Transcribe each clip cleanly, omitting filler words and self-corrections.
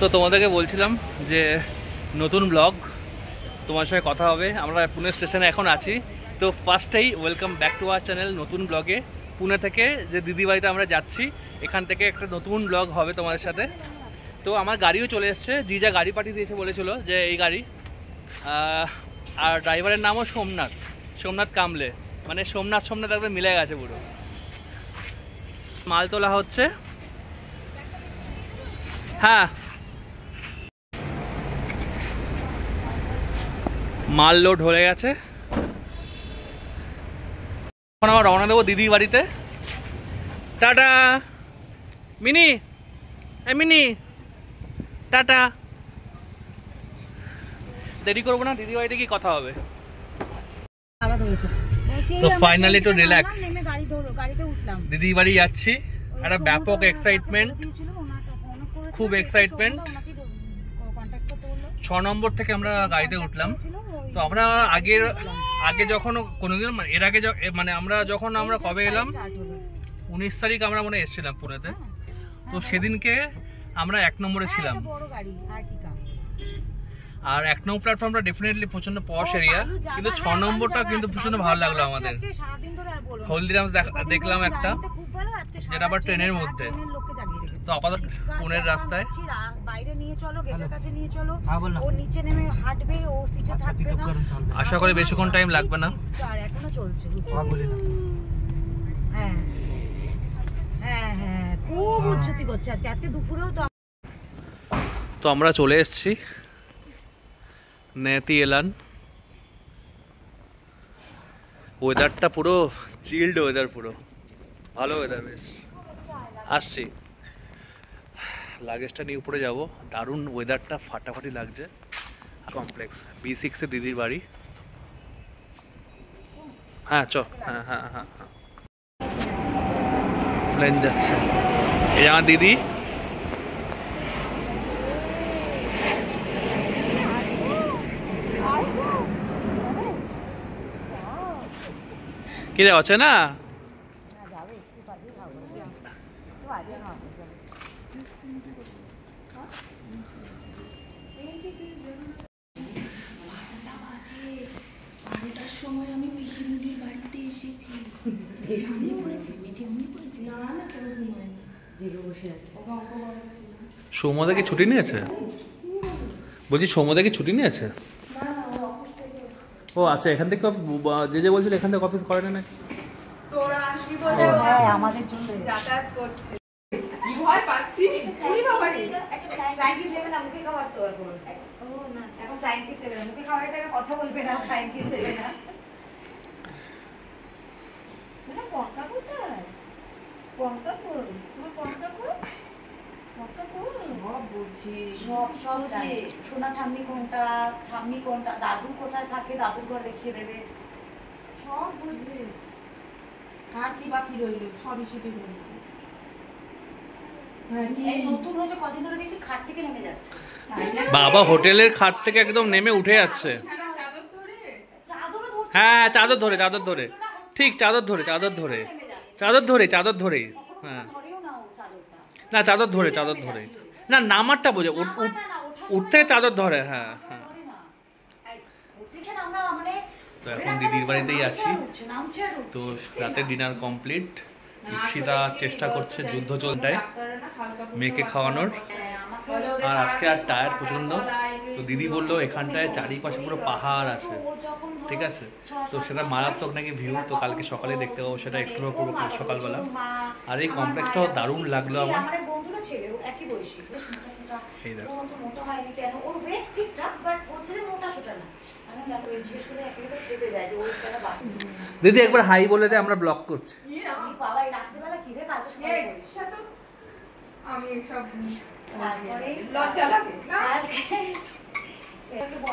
তো তোমাদেরকে বলছিলাম যে নতুন ব্লগ তোমার সাথে কথা হবে। আমরা পুনে স্টেশনে এখন আছি। তো ফার্স্টেই welcome back to our channel নতুন ব্লগে। পুনে থেকে যে দিদি বাড়িতে আমরা যাচ্ছি, এখান থেকে একটা নতুন ব্লগ হবে তোমাদের সাথে। তো আমার গাড়িও চলে এসছে, জিজা গাড়ি পাঠিয়ে দিয়েছে, বলেছিল যে এই গাড়ি। আর ড্রাইভারের নামও সোমনাথ কামলে, মানে সোমনাথ একদম মিলে গেছে পুরো। মাল তোলা হচ্ছে। হ্যাঁ, মাল লোড হয়ে গেছে। এখন আমরা রওনা দেবো দিদির বাড়িতে। Tata mini, mini tata. দেরি করবো না, দিদি বাড়িতে কি কথা হবে। তো ফাইনালি তো রিল্যাক্স, দিদি বাড়ি যাচ্ছি। একটা ব্যাপক এক্সাইটমেন্ট, খুব এক্সাইটমেন্ট। 6 নম্বর থেকে আমরা গাড়িতে উঠলাম। তো আমরা আগে যখন কোনোদিন এর আগে মানে আমরা কবে এলাম, 19 তারিখ আমরা মনে এসেছিলাম পুনেতে। তো সেদিনকে আমরা 1 নম্বরে ছিলাম। আর 1 নম্বর প্ল্যাটফর্মটা ডেফিনেটলি প্রচন্ড পশ এরিয়া, কিন্তু 6 নম্বরটা কিন্তু প্রচন্ড ভালো লাগলো আমাদের। হলদিরামস দেখলাম একটা, যেটা আবার ট্রেনের মধ্যে। তো আপাতত পুনের রাস্তায় বাইরে নিয়ে চলো, গেটের কাছে নিয়ে চলো, ও নিচে নেমে হাঁটবে, ও সিটে থাকবে না। আশা করি বেশিক্ষণ টাইম লাগবে না। আর এখনো চলছে। হ্যাঁ হ্যাঁ হ্যাঁ, খুব উচ্ছতি করছে আজকে দুপুরেও। তো আমরা চলে এসেছি নেতি এলান। ওয়েদারটা পুরো চিল্ড ওয়েদার, পুরো ভালো ওয়েদার, বেশ। আসছি, লাগেজটা নিয়ে উপরে যাবো। দারুণ ওয়েদারটা, ফাটাফাটি লাগছে। কমপ্লেক্স B6 এ দিদির বাড়ি। হ্যাঁ চ, হ্যাঁ হ্যাঁ হ্যাঁ হ্যাঁ, প্লেন যাচ্ছে। এই আমার দিদি। কি আছে না, সৌমদা কি ছুটি নিয়েছে? বলছি সৌমদা কি ছুটি নিয়েছে? ও আচ্ছা, এখান থেকে যে বলছিল এখান থেকে অফিস করে না নাকি? তোরা আসবি বলে আমাদের জন্য যাতায়াত করছে। কি ভয় পাচ্ছি, পুরি বাবারি ফ্র্যাঙ্কি দেবে না, মুখে খাবার তো এখন। ও না, এখন ফ্র্যাঙ্কি দেবে না, মুখে খাবারটা কথা বলবে না, ফ্র্যাঙ্কি দেবে না। মানে পঙ্কা কোথায়? পঙ্কা কই? তোমার পঙ্কা কই? পঙ্কা কই? সব বুঝি, সব জানি। সোনা ঠাম্মি কোনটা, দাদু কোথায় থাকে, দাদুর ঘর দেখিয়ে দেবে, সব বুঝি। আর কি বাকি রইল, সবই শিখে রইল। এই নতুন হয়েছে, কদিন ধরে দেখছি খাট থেকে নেমে যাচ্ছে। বাবা হোটেলের খাট থেকে একদম নেমে উঠে যাচ্ছে। হ্যাঁ চাদর ধরে, ঠিক চাদর ধরে। হ্যাঁ না, চাদর ধরে না, নামারটা বোঝে, উঠতে চাদর ধরে। হ্যাঁ হ্যাঁ। তো এখন দিদির বাড়িতেই আছি। তো রাতের ডিনার কমপ্লিট। ইপসিতা চেষ্টা করছে যুদ্ধ চলটায় মেয়েকে খাওয়ানোর। আর আজকে আর টায়ার প্রচন্ড। তো দিদি বললো এখানটায় চারিপাশে পুরো পাহাড় আছে, ঠিক আছে। তো সেটা মারাত্মক নাকি ভিউ। তো কালকে সকালে দেখতে পাবো, সেটা এক্সপ্লোর করবো সকালবেলা। আর এই কমপ্লেক্সটাও দারুণ লাগলো আমার। এই দেখো, দিদি একবার হাই বলে দে, আমরা ব্লক করছি।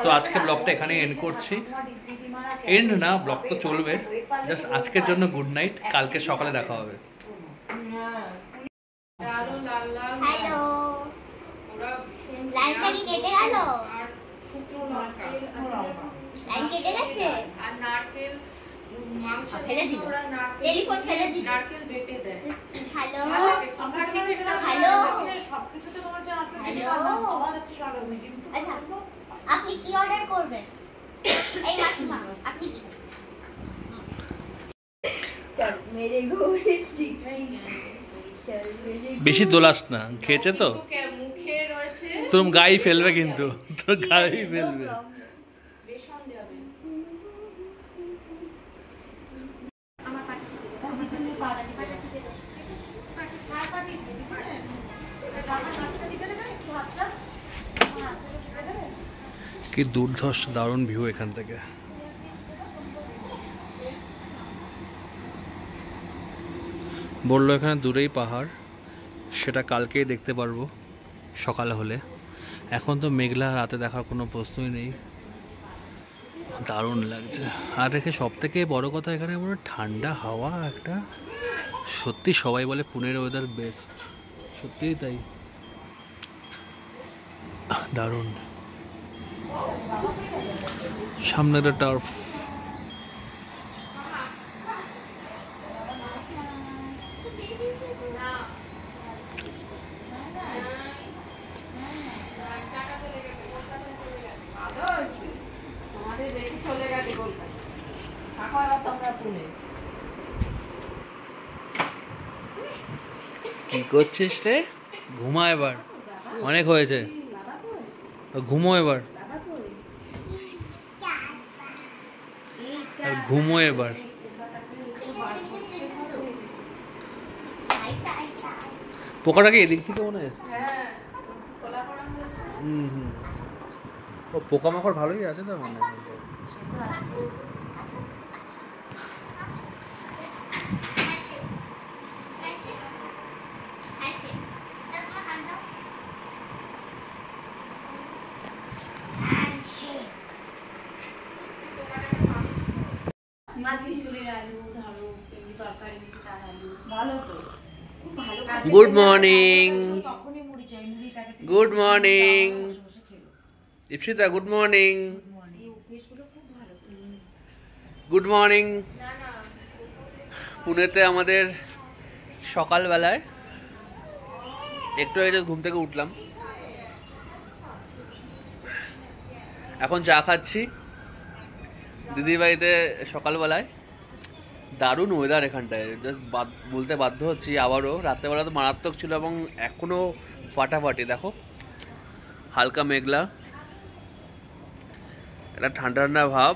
তো আজকে ব্লগটা এখানে এন্ড করছি। এন্ড না, ব্লগ তো চলবে। জাস্ট আজকের জন্য গুড নাইট, কালকে সকালে দেখা হবে। লাইনটা কি কেটে গেল? লাইন কেটে গেছে। আর নারকেল মাংস ফেলে দিল, টেলিফোন ফেলে দিল, নারকেল বেটে দেয়। হ্যালো হ্যালো, সবকিছুতে তোমার যা আছে। হ্যালো আচ্ছা আপনি কি অর্ডার করবেন? এই মাসিমা আপনি কি? বেশি দোলাস না, খেয়েছে তো মুখে রয়েছে তোর গায়ে ফেলবে, কিন্তু তোর গায়ে ফেলবে। বেসন যাবে। কি দুর্ধর্ষ দারুণ ভিউ এখান থেকে। বললো এখানে দূরেই পাহাড়, সেটা কালকেই দেখতে পারবো সকাল হলে। এখন তো মেঘলা, রাতে দেখার কোনো প্রশ্নই নেই। দারুণ লাগছে। আর এখানে সব থেকে বড় কথা, এখানে মনে ঠান্ডা হাওয়া একটা। সত্যি সবাই বলে পুনের ওয়েদার বেস্ট, সত্যিই তাই, দারুণ। সামনে একটা টার্ফ। কি করছিস রে? ঘুমা এবার, অনেক হয়েছে, ঘুমো এবার, ঘুমো এবার। পোকাটাকে এদিক থেকে মনে হয়। ও পোকামাকড় ভালোই আছে তার মানে। Good morning, good morning Dipshita, good morning, good morning. পুনেতে আমাদের সকালবেলায় একটু আগে ঘুম থেকে উঠলাম, এখন চা খাচ্ছি দিদির বাড়িতে সকালবেলায়। দারুণ ওয়েদার এখানটায়, জাস্ট বলতে বাধ্য হচ্ছি আবারও। রাত্রেবেলা তো মারাত্মক ছিল এবং এখনো ফাটাফাটি। দেখো হালকা মেঘলা, একটা ঠান্ডা ঠান্ডা ভাব।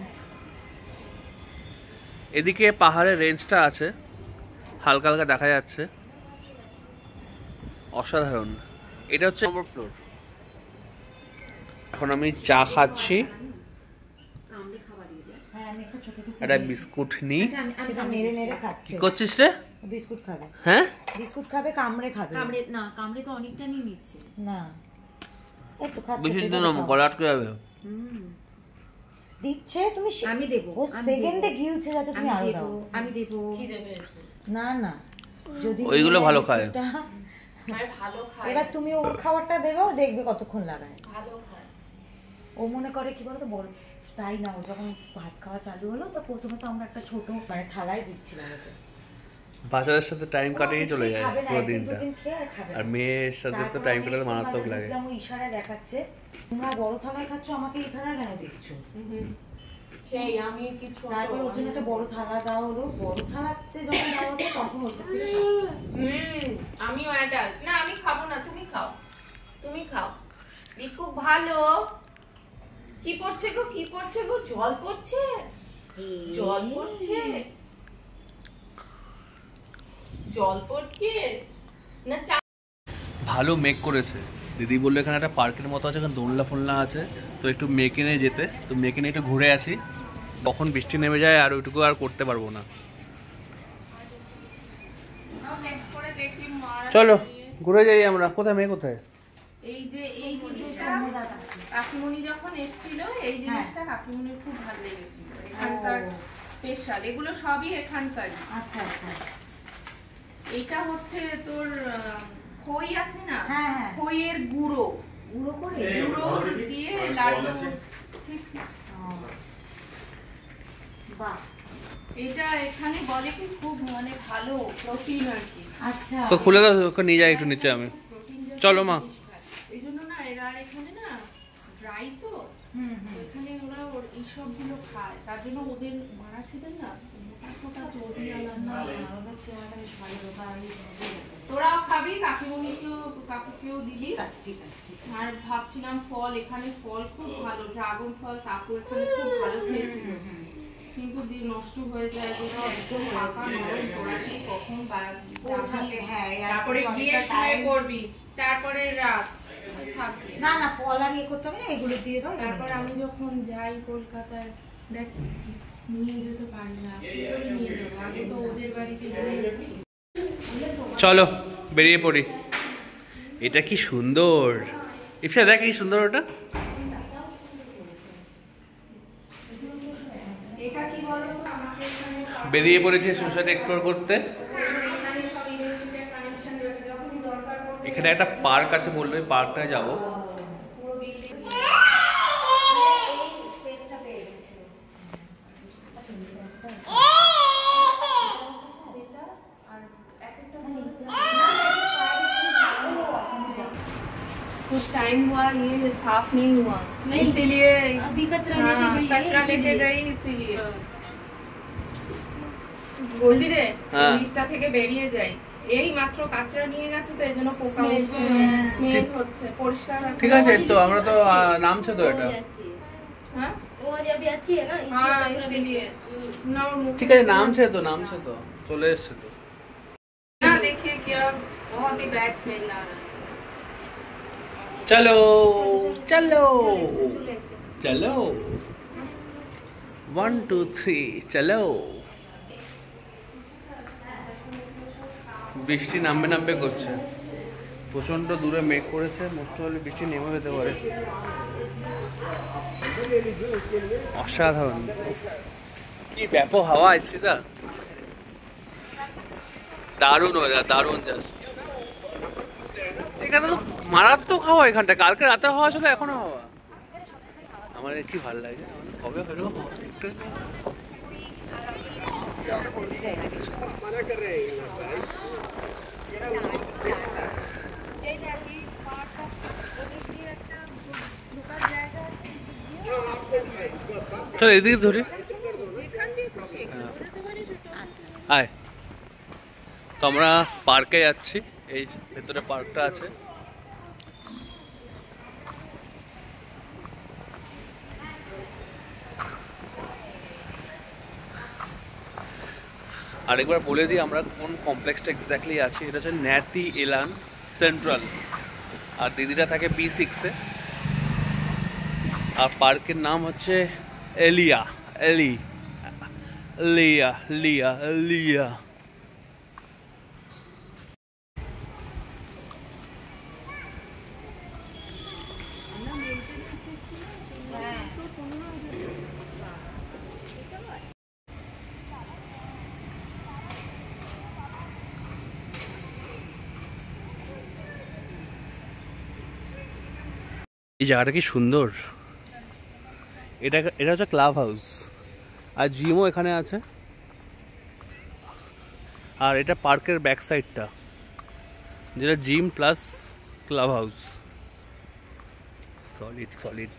এদিকে পাহাড়ের রেঞ্জটা আছে, হালকা হালকা দেখা যাচ্ছে, অসাধারণ। এটা হচ্ছে নম্বর ফ্লোর। এখন আমি চা খাচ্ছি, একটা বিস্কুট নিই। কি করছিস রে? বিস্কুট খাবে। হ্যাঁ বিস্কুট খাবে, কামড়ে খাবে। কামড়ে না, কামড়ে তো অনেকটা নিয়ে নিচ্ছে না, এই তো খাচ্ছে। বেশি দিন গলা আটকে যাবে। দিচ্ছে তুমি, আমি দেব। ও সেকেন্ডে গিলছে, যাতে তুমি আরো দাও। আমি দেব। না না, যদি ওইগুলো ভালো খায়, ভালো খায়। এবার তুমি ওর খাবারটা দেবে, ও দেখবে কতক্ষণ লাগায়। ভালো খায়। ও মনে করে কি বলতো, বড় তাই না, ও যখন ভাত খাওয়া চালু হলো তো প্রথমে তো আমরা একটা ছোট মানে থালায় দিচ্ছিলাম ওকে। বাচ্চাদের সাথে টাইম কাটিয়ে চলে যায় পুরো দিনটা, আর মেয়ের সাথে তো টাইম কাটাতে মারাত্মক লাগে। ও ইশারায় দেখাচ্ছে, তোমরা বড় থালায় খাচ্ছ, আমাকে এই থালায় কেন দিচ্ছ? সেই আমি কিছু তারপর ওর জন্য একটা বড় থালা দেওয়া হলো। বড় থালাতে যখন দেওয়া হলো তখন হচ্ছে আমিও অ্যাডাল্ট না, আমি খাবো না, তুমি খাও, তুমি খাও। বিকু ভালো। কি পড়ছে গো, কি পড়ছে গো? জল পড়ছে, জল পড়ছে, জল পড়ছে না। ভালো মেক করেছে। দিদি বললো এখানে একটা পার্কের মতো আছে, এখানে দোলনা ফোলনা আছে, তো একটু মেকে নিয়ে যেতে, তো মেকে নিয়ে একটু ঘুরে আসি। কখন বৃষ্টি নেমে যায় আর ওইটুকু আর করতে পারবো না। চলো ঘুরে যাই আমরা। কোথায় মেয়ে, কোথায়? এই যে এই জিনিসটা কাকিমণি যখন এসেছিল, এই জিনিসটা কাকিমণির খুব ভালো লেগেছিল। এখানকার স্পেশাল, এগুলো সবই এখানকার। আচ্ছা আচ্ছা। এইটা হচ্ছে তোর খই আছে না, হ্যাঁ, খইয়ের গুঁড়ো, গুঁড়ো করে গুঁড়ো দিয়ে লাড্ডু। ঠিক, বাহ। এটা এখানে বলে কি খুব মানে ভালো প্রোটিন আর কি। আচ্ছা, তো খুলে দাও, ওকে নিয়ে যাই একটু নিচে আমি। চলো মা। এই জন্য না এরা এখানে না ড্রাই তো এখানে ওরা এইসব গুলো খায়, তার জন্য ওদের মারাঠিদের না মোটা মোটা চর্বি আলাদা। তোরাও খাবি, কাকুকেও দিবি। আর ভাবছিলাম ফল, এখানে ফল খুব ভালো, ড্রাগন ফল কাকু এখানে খুব ভালো খেয়েছিল, কিন্তু নষ্ট হয়ে যায়, একদম পাকা নরম, কখন তারপরে গিয়ে শুয়ে পড়বি, তারপরে রাত থাকবে না না ফল আর ইয়ে করতে হবে না, এগুলো দিয়ে দাও। তারপর আমি যখন যাই কলকাতায় দেখ নিয়ে যেতে পারি না, নিয়ে যাবো, আগে তো ওদের বাড়িতে গিয়ে। চলো বেরিয়ে পড়ি। এটা কি সুন্দর, ইফসা দেখ কি সুন্দর ওটা। এটা কি বলো তো, আমাকে এখানে বেরিয়ে পড়েছে সোসাইটি এক্সপ্লোর করতে। এখানে সব ইলেকট্রিকের কানেকশন রয়েছে, যখনই দরকার পড়বে। এখানে একটা পার্ক আছে, বললো ওই পার্কটায় যাবো। পুরো বিল্ডিং এই স্পেসটা পেয়ে গেছে। कुछ टाइम हुआ ये साफ नहीं हुआ, इसीलिए अभी कचरा लेके गई इसीलिए গোল্ডি রে হ্যাঁ। লিফটটা থেকে বেরিয়ে যাই, এই মাত্র কাচরা নিয়ে গেছে তো এজন্য পোকা হচ্ছে, স্মেল হচ্ছে, পরিষ্কার রাখতে। ঠিক আছে, তো আমরা তো নামছে তো এটা। हाँ वो अभी अच्छी है ना हाँ इसीलिए ना और मुंह ঠিক আছে, নামছে তো চলে এসছে তো। ना देखिए क्या बहुत ही बैड स्मेल आ रहा है। চলো চলো চলো 1 2 3 চলো। বৃষ্টি নামবে করছে, প্রচন্ড দূরে মেঘ করেছে, মোস্ট হলে বৃষ্টি নেমে যেতে পারে। অসাধারণ, কি ব্যাপক হাওয়া আসছে, তা দারুণ ওয়েদার, দারুণ জাস্ট। এখানে তো মারাত্মক হাওয়া, এখানটা কালকে রাতে হাওয়া ছিল, এখনো হাওয়া। আমার কি ভালো লাগে, কবে হলো একটু। চল এদিকে ধরি, আয়। তো আমরা পার্কে যাচ্ছি, এই ভেতরে পার্কটা আছে। আরেকবার বলে দিই আমরা কোন কমপ্লেক্সটা এক্স্যাক্টলি আছি। এটা হচ্ছে ন্যাতি এলান সেন্ট্রাল, আর দিদিরা থাকে B6-এ। আর পার্কের নাম হচ্ছে এলিয়া লিয়া লিয়া লিয়া। এই জায়গাটা কি সুন্দর, এটা হচ্ছে ক্লাব হাউস, আর জিমও এখানে আছে। আর এটা পার্কের ব্যাক সাইডটা, যেটা gym plus club house. Solid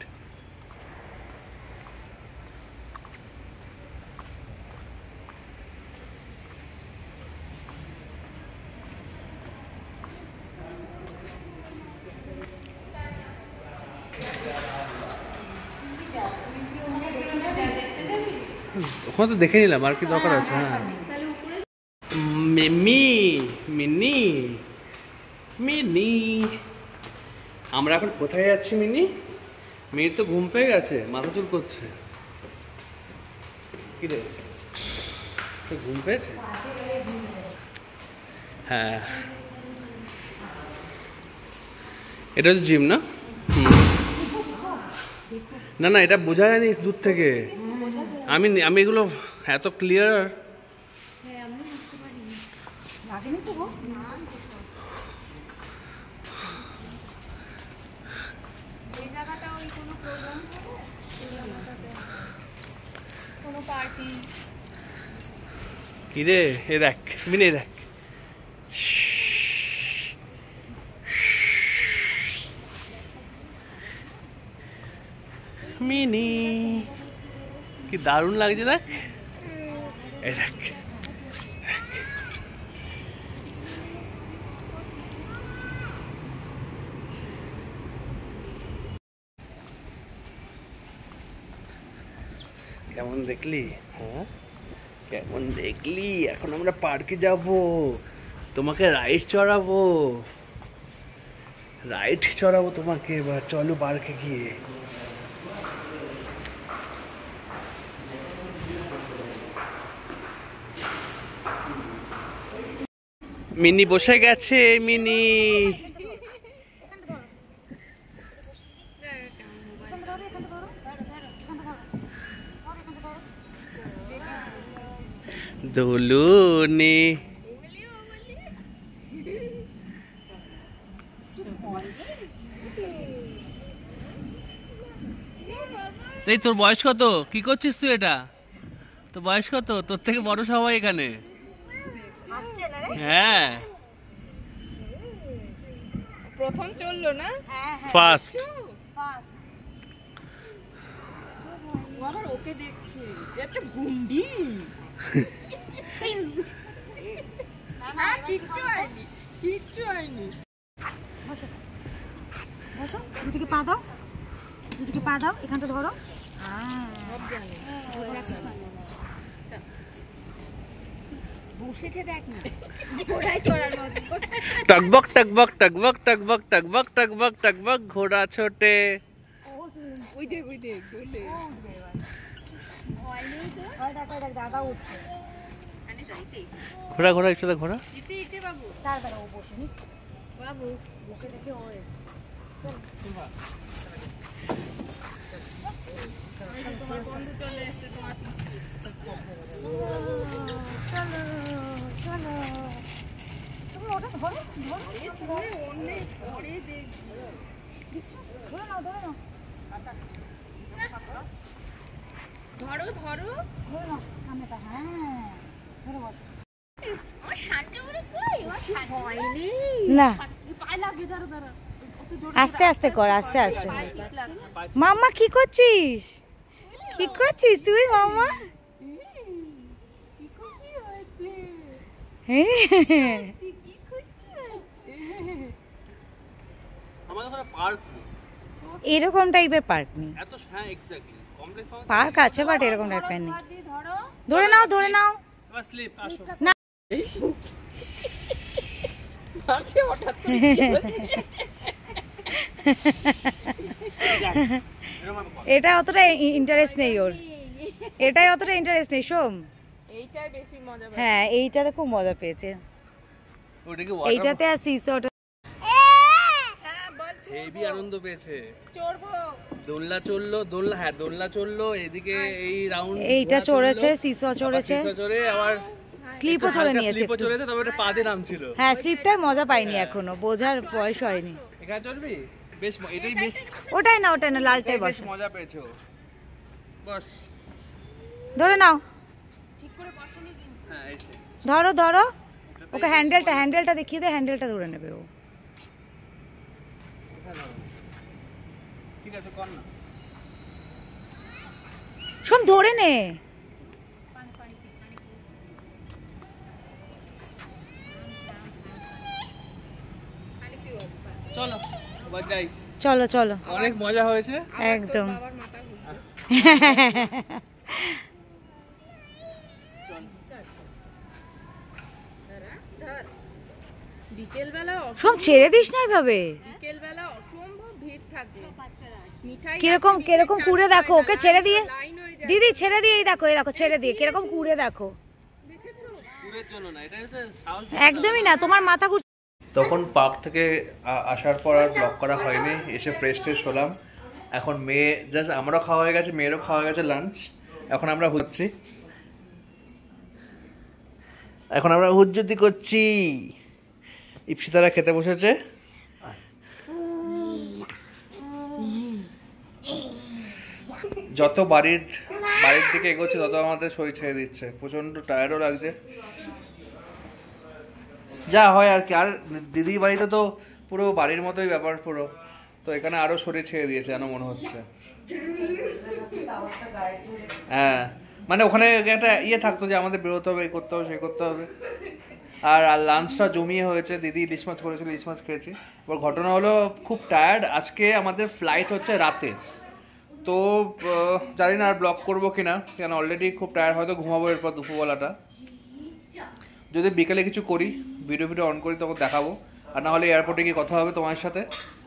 ওখানে তো দেখে নিলাম, আর কি দরকার আছে। হ্যাঁ মিনি আমরা এখন কোথায় যাচ্ছি? মিনির তো ঘুম পেয়ে গেছে, মাথা চুল করছে। কি রে, ঘুম পেয়েছে? হ্যাঁ, এটা হচ্ছে জিম না? না এটা বোঝা যায়নি দূর থেকে। আমি এগুলো এত ক্লিয়ার কি রে, এ দেখ মিনি, দেখ মিনি কি দারুণ লাগছে দেখ, এই দেখ। কেমন দেখলি? হ্যাঁ কেমন দেখলি? এখন আমরা পার্কে যাব, তোমাকে রাইড চড়াবো, তোমাকে। এবার চলো পার্কে গিয়ে। মিনি বসে গেছে, মিনি। দোলনে এই তোর বয়স কত? কি করছিস তুই? এটা তোর বয়স কত? তোর থেকে বড় সবাই এখানে। হ্যাঁ প্রথম চললো না, ফার্স্ট। আবার ওকে দেখছি একটা গুন্ডি। কিচ্ছু হয়নি। দুদিকে পা দাও, এখানটা ধরো। বসেছে দেখ না, ঘোড়ায় চড়ার মতো। টকবক টকবক টকবক টকবক টকবক টকবক টকবক ঘোড়া ছোটে। ওই দেখ দোলে। দাদা উঠছে। ঘোড়া ঘোড়া একটু ঘোড়া। বাবু তাড়াতাড়ি ও বসে নি। বাবু বসে দেখে ও এসছে। তোমার বন্ধু চলে এসছে, তোমার চলো তুমি ওটা ধরো, অনেক পরে দেখবো। ধরে নাও ধরো সামনেটা। হ্যাঁ ধরে বসো। না আস্তে আস্তে কর, আস্তে আস্তে। মাম্মা কি করছিস তুই? মাম্মা এরকম টাইপের পার্ক নেই, পার্ক আছে বাট এরকম টাইপের নেই। ধরে নাও না। এটা অতটা ইন্টারেস্ট নেই ওর, এটাই অতটা ইন্টারেস্ট নেই। সোম এইটাই বেশি মজা। হ্যাঁ এইটাতে খুব মজা পেয়েছে, এইটাতে আর সিসোটা হেভি আনন্দ পেয়েছে। চড়বো, দোলনা চললো, এদিকে এই রাউন্ড এইটা চড়েছে, সিসো চড়েছে, চড়ে আবার স্লিপও চড়ে নিয়েছে। স্লিপও চড়েছে, তবে এটা পাতে নামছিল। হ্যাঁ স্লিপটাই মজা পাইনি এখনো, বোঝার বয়স হয়নি। এখানে চড়বি? বেশ এটাই বেশ। ওটাই না লালটাই বস। মজা পেয়েছো বস। ধরে নাও, ঠিক করে বসনি কিন্তু। হ্যাঁ এই যে ধরো ওকে হ্যান্ডেলটা দেখিয়ে দে, হ্যান্ডেলটা ধরে নেবে ও। ঠিক আছে কর না। সোম ধরে নে। চলো এবার যাই। চলো অনেক মজা হয়েছে একদম। বাবার মাথা ঘুরছে। বিকেলবেলা সোম ছেড়ে দিস না এভাবে। বিকেলবেলা অসম্ভব ভিড় থাকে। মিঠাই কিরকম কুড়ে দেখো, ওকে ছেড়ে দিয়ে দিদি, ছেড়ে দিয়ে এই দেখো ছেড়ে দিয়ে কিরকম কুড়ে দেখো। একদমই না, তোমার মাথা ঘুরছে। তখন পার্ক থেকে আসার পর আর ব্লগ করা হয়নি, এসে ফ্রেশ হলাম। এখন মেয়ে জাস্ট, আমারও খাওয়া হয়ে গেছে, মেয়েরও খাওয়া হয়ে গেছে লাঞ্চ। এখন আমরা হুজ্জুতি করছি। ইপসিতারা খেতে বসেছে। যত বাড়ির দিকে এগোচ্ছে তত আমাদের শরীর ছেড়ে দিচ্ছে, প্রচন্ড টায়ার্ডও লাগছে। যা হয় আর কি। আর দিদির বাড়িতে তো পুরো বাড়ির মতোই ব্যাপার পুরো, তো এখানে আরো শরীর ছেড়ে দিয়েছে যেন মনে হচ্ছে। হ্যাঁ মানে ওখানে একটা ইয়ে থাকতো যে আমাদের বেরোতে হবে, এই করতে হবে, সেই করতে হবে। আর লাঞ্চটা জমিয়ে হয়েছে, দিদি ইলিশ মাছ করেছিল, ইলিশ মাছ খেয়েছি। এবার ঘটনা হলো খুব টায়ার্ড, আজকে আমাদের ফ্লাইট হচ্ছে রাতে, তো জানি না আর ব্লগ করবো কিনা, কেন অলরেডি খুব টায়ার্ড, হয়তো ঘুমাবো এরপর দুপুরবেলাটা। যদি বিকেলে কিছু করি, ভিডিও অন করি, তখন দেখাবো, আর না হলে এয়ারপোর্টে গিয়ে কথা হবে তোমার সাথে।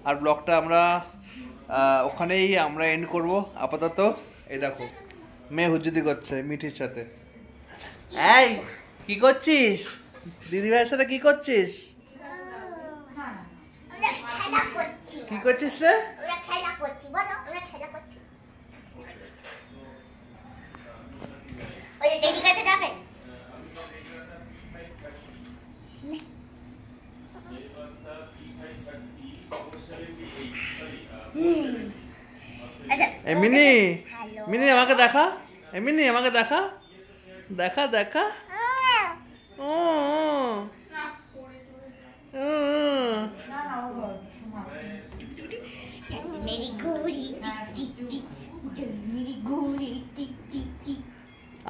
আর ব্লগটা আমরা ওখানেই আমরা এন্ড করব আপাতত। এই দেখো মেয়ে হুজুদি করছে মিঠির সাথে। এই কি করছিস? দিদি ভাইয়ের সাথে কি করছিস? কি করছিস রে? মিনি, মিনি আমাকে দেখা, মিনি আমাকে দেখা, দেখা দেখা। ও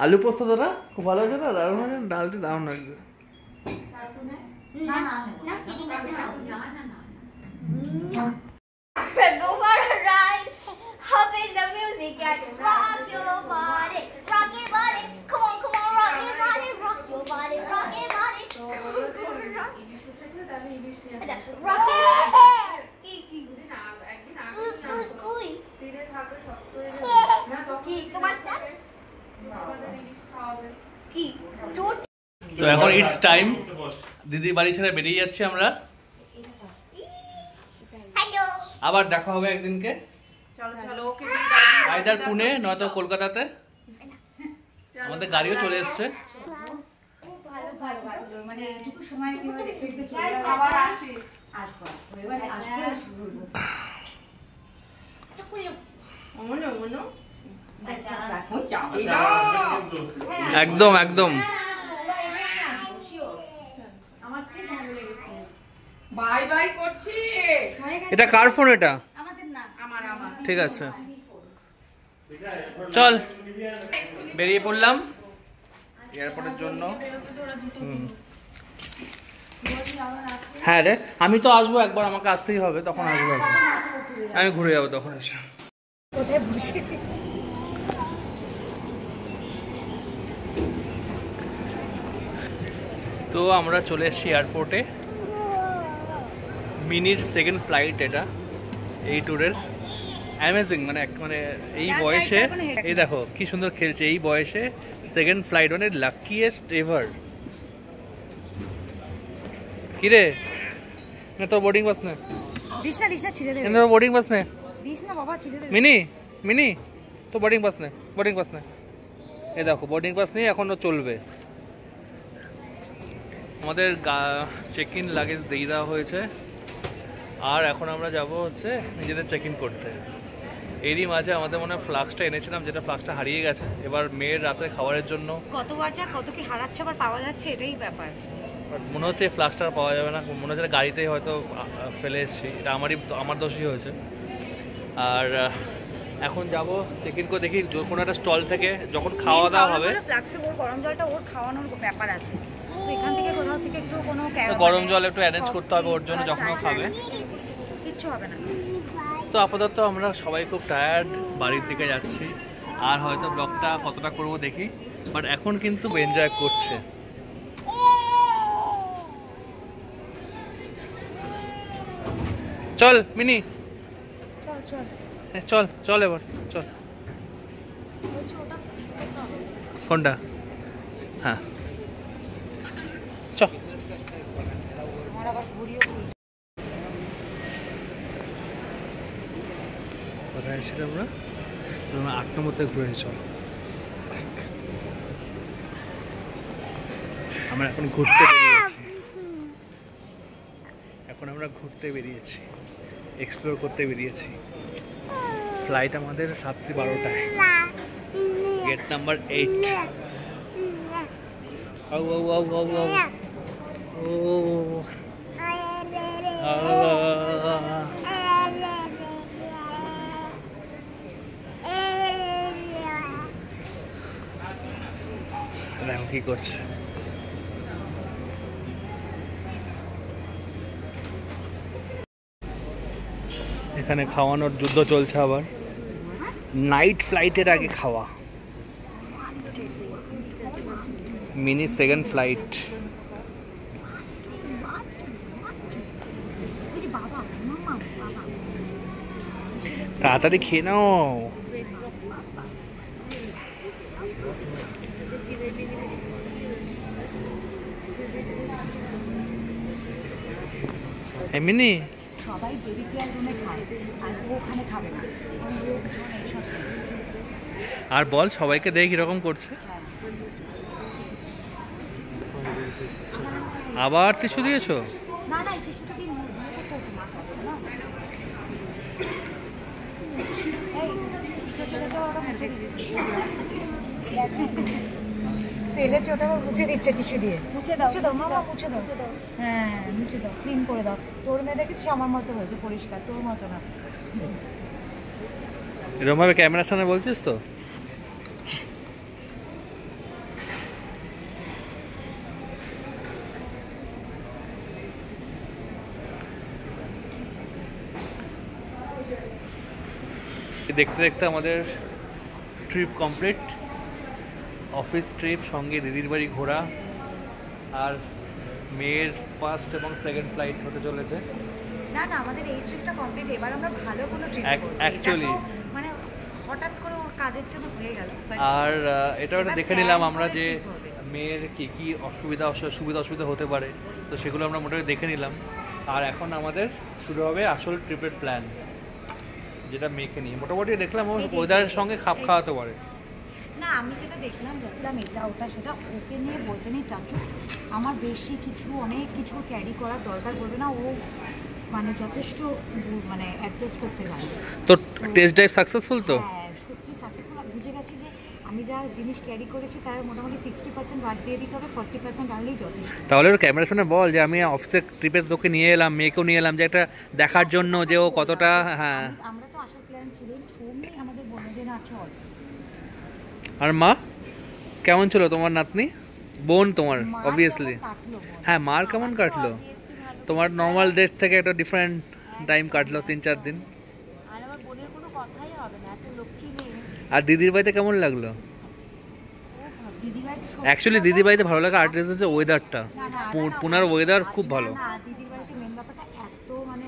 আলু পোস্ত তোরা খুব ভালো হয়েছে না? দারুণ হয়েছে, ডালটি দারুণ লাগছে। Go for a ride, hop in the music and rock your body, rock your body. Come on, rock your body, rock your body, rock your body. Rock your তো এখন ইটস টাইম, দিদি বাড়ি ছেড়ে বেরিয়ে যাচ্ছি আমরা। আবার দেখা হবে একদিনকে, আইদার পুনে নয়তো কলকাতাতে। আমাদের গাড়িও চলে এসছে। একদম একদম বাই বাই করছি। এটা কার ফোন? এটা আমার ঠিক আছে, চল বেরিয়ে পড়লাম এয়ারপোর্টের জন্য। হ্যাঁ রে, আমি তো আসবো একবার, আমাকে আসতেই হবে, তখন আসবো একবার, আমি ঘুরে যাবো তখন এসে। তো আমরা চলে এসেছি এয়ারপোর্টে। মিনিট সেকেন্ড ফ্লাইট এটা এই ট্যুরের। অ্যামেজিং, মানে এই বয়সে, এই দেখো কি সুন্দর খেলছে, এই বয়সে সেকেন্ড ফ্লাইট, মানে লাকিয়েস্ট এভার। কিরে তোর বোর্ডিং পাস না? দিস না ছিড়ে দেবে। তোর বোর্ডিং পাস না? দিস না বাবা, ছিড়ে দেবে। মিনি তো বোর্ডিং পাস না? এই দেখো বোর্ডিং পাস নেই, এখনো চলবে। আমাদের চেক ইন লাগেজ দিয়ে দেওয়া হয়েছে, আর এখন আমরা যাব হচ্ছে নিজেদের চেক ইন করতে। এরই মাঝে আমাদের মনে হয় ফ্লাক্সটা এনেছিলাম, যেটা ফ্লাক্সটা হারিয়ে গেছে। এবার মেয়ের রাতের খাবারের জন্য কতবার যা কত কি হারাচ্ছে, আবার পাওয়া যাচ্ছে, এটাই ব্যাপার। মনে হচ্ছে এই ফ্লাক্সটা পাওয়া যাবে না, মনে হচ্ছে গাড়িতেই হয়তো ফেলে এসেছি, এটা আমার দোষই হয়েছে। আর এখন যাব চেক ইন করে, দেখি কোনো একটা স্টল থেকে যখন খাওয়া দাওয়া হবে। ফ্লাক্সে ওর গরম জলটা ওর খাওয়ানোর ব্যাপার আছে, তো এখান থেকে কোথাও থেকে একটু কোনো গরম জল একটু অ্যারেঞ্জ করতে হবে ওর জন্য, যখন খাবে কিচ্ছু হবে না। তো আপাতত আমরা সবাই খুব টায়ার্ড, বাড়ির দিকে যাচ্ছি। আর হয়তো ব্লগটা কতটা করব দেখি, বাট এখন কিন্তু এনজয় করছে। চল মিনি, চল চল এবার চল। কোনটা? হ্যাঁ চল। কোথায় এসেছিলাম আমরা? 8 নম্বরতে ঘুরে চল। আমরা এখন ঘুরতে বেরিয়েছি, এক্সপ্লোর করতে বেরিয়েছি। ফ্লাইট আমাদের রাত্রি 12টায়, গেট নাম্বার 8। দেখো কি করছে। এখানে খাওয়ানোর যুদ্ধ চলছে আবার, নাইট ফ্লাইটের আগে খাওয়া, মিনি সেকেন্ড ফ্লাইট। তাড়াতাড়ি খেয়ে নাও। এমনি সবাই বেবি কেয়ার রুমে খায় আর ও ওখানে খাবে না, আর বল সবাইকে দেখ কিরকম করছে। আবার টিস্যু দিয়েছো? না না, এই টিস্যুটা কি করতে হচ্ছে, মা খাচ্ছে না। ফেলেছে ওটা মুছে দিচ্ছে টিস্যু দিয়ে। মুছে দাও মামা, মুছে দাও। হ্যাঁ মুছে দাও, ক্লিন করে দাও। তোর মেয়ে দেখেছিস আমার মতো হয়েছে পরিষ্কার, তোর মতো না। এরকম ভাবে ক্যামেরার সামনে বলছিস তো? দেখতে দেখতে আমাদের ট্রিপ কমপ্লিট, অফিস ট্রিপ, সঙ্গে দিদির বাড়ি ঘোরা, আর মেয়ের ফার্স্ট এবং সেকেন্ড ফ্লাইট হতে চলেছে। না না, আমাদের এই ট্রিপটা কমপ্লিট। এবার আমরা ভালো কোনো ট্রিপ করব অ্যাকচুয়ালি, মানে হঠাৎ করে ওর কাজের জন্য হয়ে গেল। আর এটা দেখে নিলাম আমরা যে মেয়ের কি কি সুবিধা অসুবিধা হতে পারে, তো সেগুলো আমরা মোটামুটি দেখে নিলাম। আর এখন আমাদের শুরু হবে আসল ট্রিপের প্ল্যান, যেটা মেয়েকে নিয়ে মোটামুটি দেখলাম ও ওয়েদারের সঙ্গে খাপ খাওয়াতে পারে। না আমি যেটা দেখলাম, যতলাম এটা ওটা সেটা ওকে নিয়ে বলতে নেই টাচু, আমার বেশি কিছু অনেক কিছু ক্যারি করার দরকার পড়বে না। ও মানে যথেষ্ট মানে অ্যাডজাস্ট করতে পারে। তো টেস্ট ড্রাইভ সাকসেসফুল তো? হ্যাঁ সত্যি সাকসেসফুল। বুঝে গেছি যে আমি যা জিনিস ক্যারি করেছি তার মোটামুটি 60% বাদ দিয়ে দিতে হবে, 40% আনলেই যথেষ্ট। তাহলে ওর ক্যামেরার সামনে বল যে আমি অফিসের ট্রিপে তোকে নিয়ে এলাম, মেয়েকেও নিয়ে এলাম, যে একটা দেখার জন্য যে ও কতটা। হ্যাঁ আমরা তো আসার প্ল্যান ছিলই, সৌমি আমাদের বলল যে না চল। আর মা কেমন ছিল তোমার নাতনি? বোন তোমার অবভিয়াসলি। হ্যাঁ মার কেমন কাটলো? তোমার নর্মাল দেশ থেকে একটা ডিফারেন্ট টাইম কাটলো, 3-4 দিন। আর আমার বোনের কোনো কথাই হবে না, এত লক্ষ্মী মেয়ে। আর দিদির বাড়িতে কেমন লাগলো? অ্যাকচুয়ালি দিদির বাড়িতে ভালো লাগে আর্ট হচ্ছে ওয়েদারটা, পুনার ওয়েদার খুব ভালো। দিদির বাড়িতে মেন ব্যাপারটা এত মানে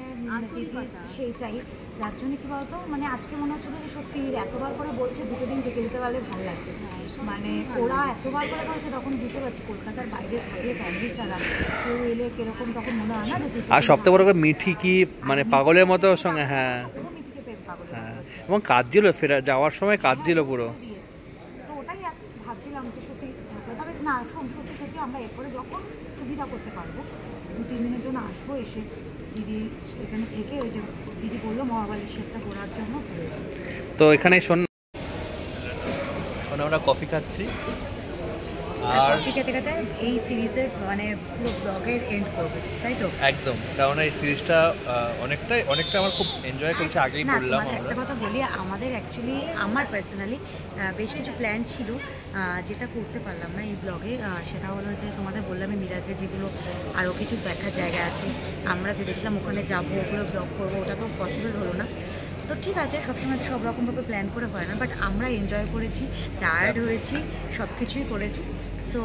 সেইটাই, যার জন্য কি বলতো মানে আজকে মনে হচ্ছিল যে সত্যি এতবার করে বলছে 2 দিন থেকে যেতে পারলে ভালো লাগছে। মানে ওরা এতবার করে বলছে, তখন বুঝতে পারছি কলকাতার বাইরে থাকলে ফ্যামিলি ছাড়া কেউ এলে কিরকম তখন মনে হয় না যে। আর সবথেকে বড় কথা মিঠি কি মানে পাগলের মতো ওর সঙ্গে। হ্যাঁ মিঠিকে পাগলের হ্যাঁ, এবং কাঁদছিল ফেরা যাওয়ার সময়, কাঁদছিল পুরো। তো ওটাই ভাবছিলাম যে সত্যি থাকলে, তবে না সত্যি সত্যি আমরা এরপরে যখন সুবিধা করতে পারবো 2-3 দিনের জন্য আসবো, এসে দিদি এখানে থেকে ওই যে দিদি বললো মহাবালের শেপটা ঘোরার জন্য। তো এখানে শোন আমরা কফি খাচ্ছি, আর কফি খেতে খেতে এই সিরিজের মানে পুরো ব্লগের এন্ড করবে, তাই তো? একদম, কারণ এই সিরিজটা অনেকটা আমার খুব এনজয় করছি, আগেই বললাম। একটা কথা বলি, আমাদের অ্যাকচুয়ালি আমার পার্সোনালি বেশ কিছু প্ল্যান ছিল যেটা করতে পারলাম না এই ব্লগে। সেটা হলো যে তোমাদের বললাম মিরাজে যেগুলো আরও কিছু দেখার জায়গা আছে, আমরা ভেবেছিলাম ওখানে যাবো, ওগুলো ব্লগ করবো, ওটা তো পসিবল হলো না। তো ঠিক আছে, সবসময় তো সব রকমভাবে প্ল্যান করে হয় না, বাট আমরা এনজয় করেছি, টায়ার্ড হয়েছি, সব কিছুই করেছি। তো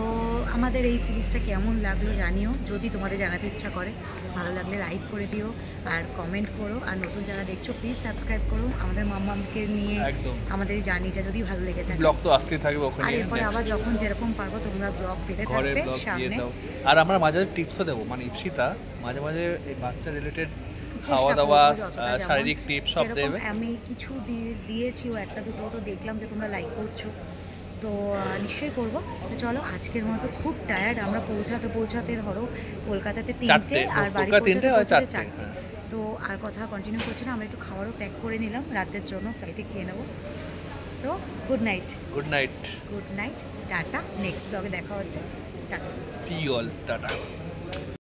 আমাদের এই সিরিজটা কেমন লাগলো জানিও, যদি তোমাদের জানাতে ইচ্ছা করে। ভালো লাগলে লাইক করে দিও আর কমেন্ট করো, আর নতুন যারা দেখছো প্লিজ সাবস্ক্রাইব করো আমাদের মাম্মামকে নিয়ে, আমাদের এই জার্নিটা যদি ভালো লেগে থাকে। ব্লগ তো আসতেই থাকবে ওখানে, আর এরপরে আবার যখন যেরকম পারবো তোমরা ব্লগ পেতে থাকবে সামনে। আর আমরা মাঝে মাঝে টিপসও দেবো, মানে ইপসিতা মাঝে মাঝে এই বাচ্চা রিলেটেড খাওয়া দাওয়া, শারীরিক টিপস সব দেবে। আমি কিছু দিয়েছিও, 1-2 তো দেখলাম যে তোমরা লাইক করছো, তো নিশ্চয়ই করবো। তো চলো আজকের মতো খুব টায়ার্ড, আমরা পৌঁছাতে ধরো কলকাতাতে 3টে আর বাড়ি পৌঁছাতে 4টে। তো আর কথা কন্টিনিউ করছি না, আমরা একটু খাবারও প্যাক করে নিলাম রাতের জন্য, ফ্লাইটে খেয়ে নেবো। তো গুড নাইট, টাটা। নেক্সট ব্লগে দেখা হচ্ছে, tata, see you all, tata.